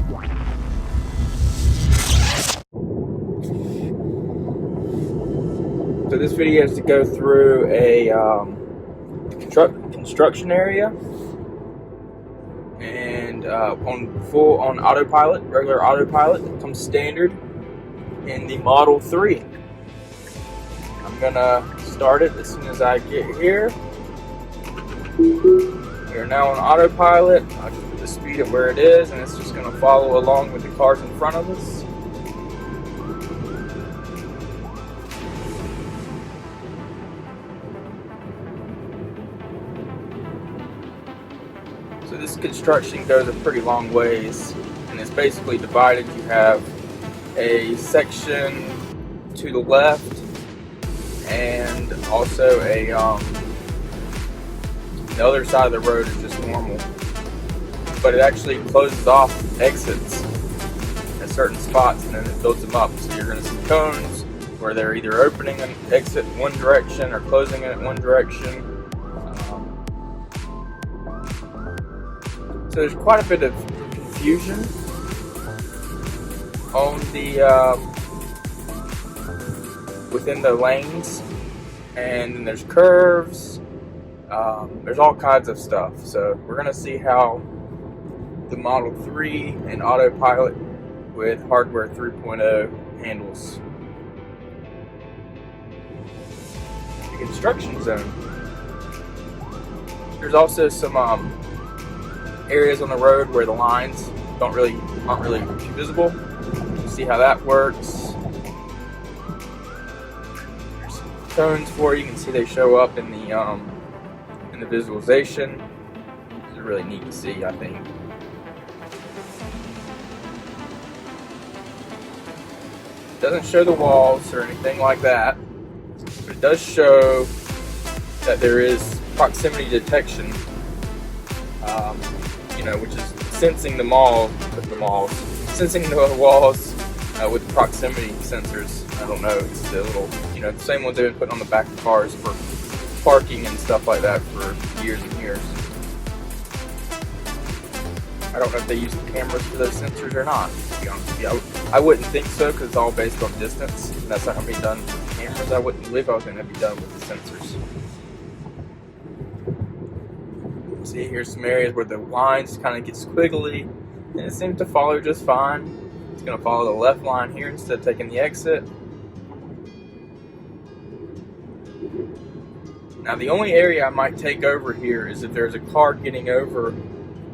So this video is to go through a construction area, and on autopilot, regular autopilot. It comes standard in the Model 3. I'm gonna start it as soon as I get here. We are now on autopilot. I'll just put the speed at where it is, and it's just gonna follow along with the cars in front of us. So this construction goes a pretty long ways, and it's basically divided. You have a section to the left, and also the other side of the road is just normal, but it actually closes off exits at certain spots, and then it builds them up. So you're going to see cones where they're either opening an exit in one direction or closing it in one direction. So there's quite a bit of confusion on the within the lanes, and then there's curves. There's all kinds of stuff. So we're gonna see how the Model 3 and autopilot with hardware 3.0 handles the construction zone. There's also some areas on the road where the lines aren't really visible. See how that works. There's some cones for you. You can see they show up in the visualization. It's really neat to see, I think. It doesn't show the walls or anything like that, but it does show that there is proximity detection. Which is sensing sensing the walls with proximity sensors. I don't know, it's the little, the same ones they've been putting on the back of cars for parking and stuff like that for years and years. I don't know if they use the cameras for those sensors or not, to be honest with you. I wouldn't think so, because it's all based on distance, and that's not going to be done with the cameras. I wouldn't believe I was going to be done with the sensors. See, here's some areas where the lines kind of get squiggly, and it seems to follow just fine. It's going to follow the left line here instead of taking the exit. Now the only area I might take over here is if there's a car getting over,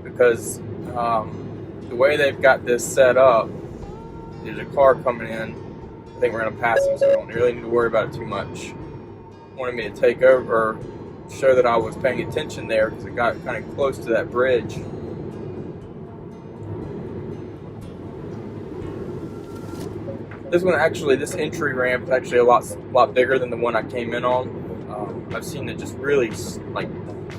because the way they've got this set up, there's a car coming in. I think we're going to pass him, so we don't really need to worry about it too much. Wanted me to take over, show that I was paying attention there, because it got kind of close to that bridge. This entry ramp is actually a lot bigger than the one I came in on. I've seen it just really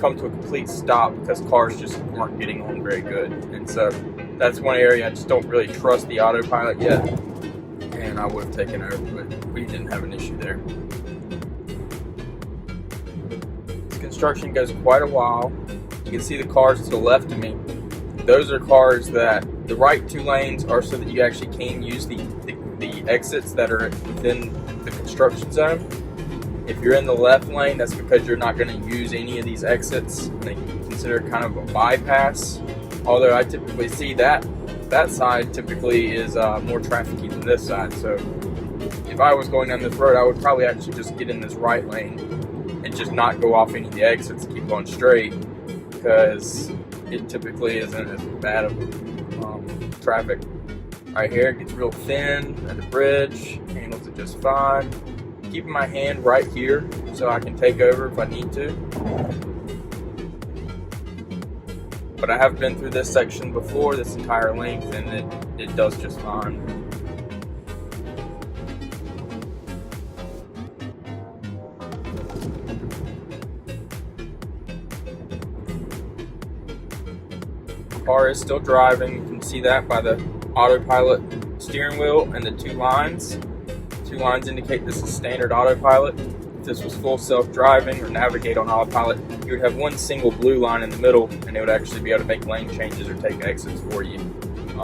come to a complete stop because cars just aren't getting on very good, and so that's one area I just don't really trust the autopilot yet, and I would have taken over, but we didn't have an issue there. Construction goes quite a while. You can see the cars to the left of me. Those are cars that the right two lanes are so that you actually can use the exits that are within the construction zone. If you're in the left lane, that's because you're not going to use any of these exits. They consider it kind of a bypass. Although I typically see that side typically is more trafficy than this side. So if I was going down this road, I would probably actually just get in this right lane and just not go off any of the exits, keep going straight, because it typically isn't as bad of traffic. Right here, it gets real thin at the bridge, handles it just fine. Keeping my hand right here so I can take over if I need to. But I have been through this section before, this entire length, and it does just fine. The car is still driving. You can see that by the autopilot steering wheel and the two lines. Two lines indicate this is standard autopilot. If this was full self-driving or navigate on autopilot, you would have one single blue line in the middle, and it would actually be able to make lane changes or take exits for you.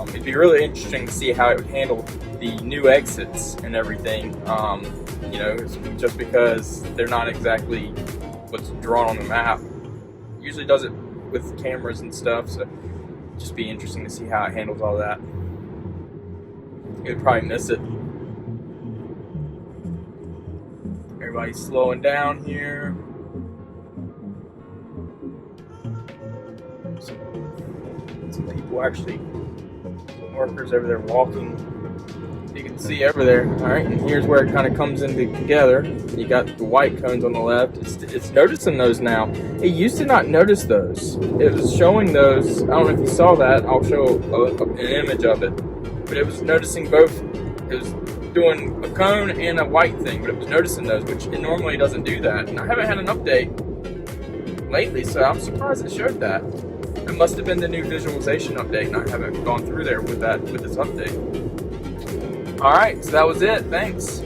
It'd be really interesting to see how it would handle the new exits and everything. You know, just because they're not exactly what's drawn on the map. It usually does it with cameras and stuff, so it'd just be interesting to see how it handles all that. You'd probably miss it. Everybody's slowing down here. Some people actually, some workers over there walking. You can see over there. All right, and here's where it kind of comes together. You got the white cones on the left. It's noticing those now. It used to not notice those. It was showing those. I don't know if you saw that. I'll show an image of it. But it was noticing both. It was doing a cone and a white thing, but it was noticing those, which it normally doesn't do that. And I haven't had an update lately, so I'm surprised it showed that. It must have been the new visualization update, and I haven't gone through there with this update. All right, so that was it. Thanks.